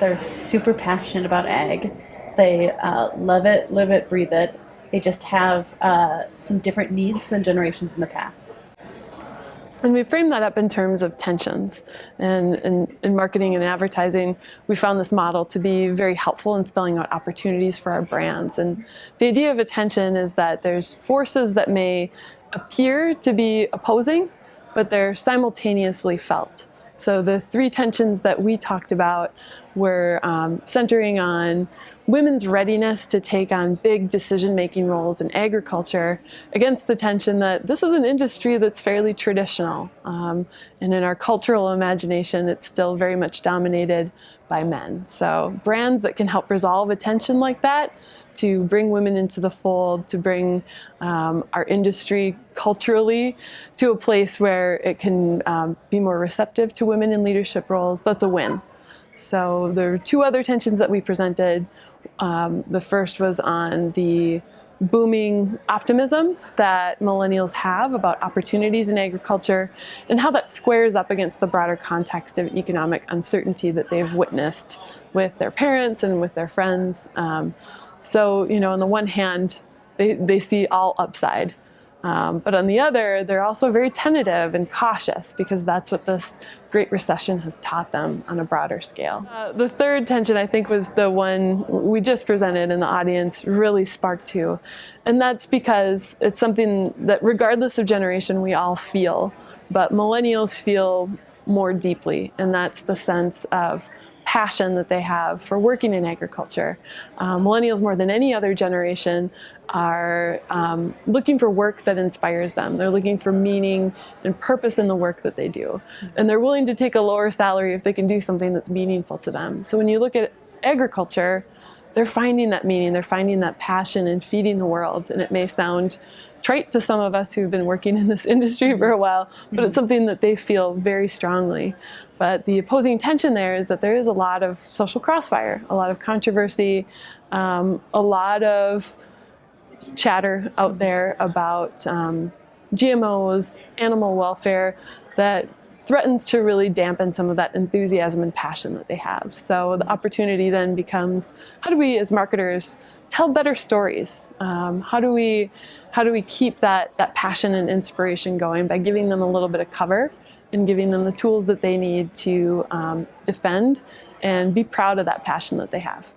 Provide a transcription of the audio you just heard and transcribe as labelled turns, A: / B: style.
A: They're super passionate about ag. They love it, live it, breathe it. They just have some different needs than generations in the past.
B: And we frame that up in terms of tensions. And in marketing and advertising, we found this model to be very helpful in spelling out opportunities for our brands. And the idea of a tension is that there's forces that may appear to be opposing, but they're simultaneously felt. So the three tensions that we talked about were centering on women's readiness to take on big decision-making roles in agriculture against the tension that this is an industry that's fairly traditional. And in our cultural imagination, it's still very much dominated by men. So brands that can help resolve a tension like that, to bring women into the fold, to bring our industry culturally to a place where it can be more receptive to women in leadership roles, that's a win. So there are two other tensions that we presented. The first was on the booming optimism that millennials have about opportunities in agriculture and how that squares up against the broader context of economic uncertainty that they've witnessed with their parents and with their friends. So, on the one hand, they see all upside. But on the other, they're also very tentative and cautious because that's what this Great Recession has taught them on a broader scale. The third tension, I think, was the one we just presented and the audience really sparked to. And that's because it's something that regardless of generation, we all feel, but millennials feel more deeply. And that's the sense of passion that they have for working in agriculture. Millennials, more than any other generation, are looking for work that inspires them. They're looking for meaning and purpose in the work that they do. And they're willing to take a lower salary if they can do something that's meaningful to them. So when you look at agriculture, they're finding that meaning, they're finding that passion in feeding the world. And it may sound trite to some of us who've been working in this industry for a while, but it's something that they feel very strongly. But the opposing tension there is that there is a lot of social crossfire, a lot of controversy, a lot of chatter out there about GMOs, animal welfare, that threatens to really dampen some of that enthusiasm and passion that they have. So the opportunity then becomes, how do we as marketers tell better stories? How do we keep that passion and inspiration going by giving them a little bit of cover and giving them the tools that they need to defend and be proud of that passion that they have?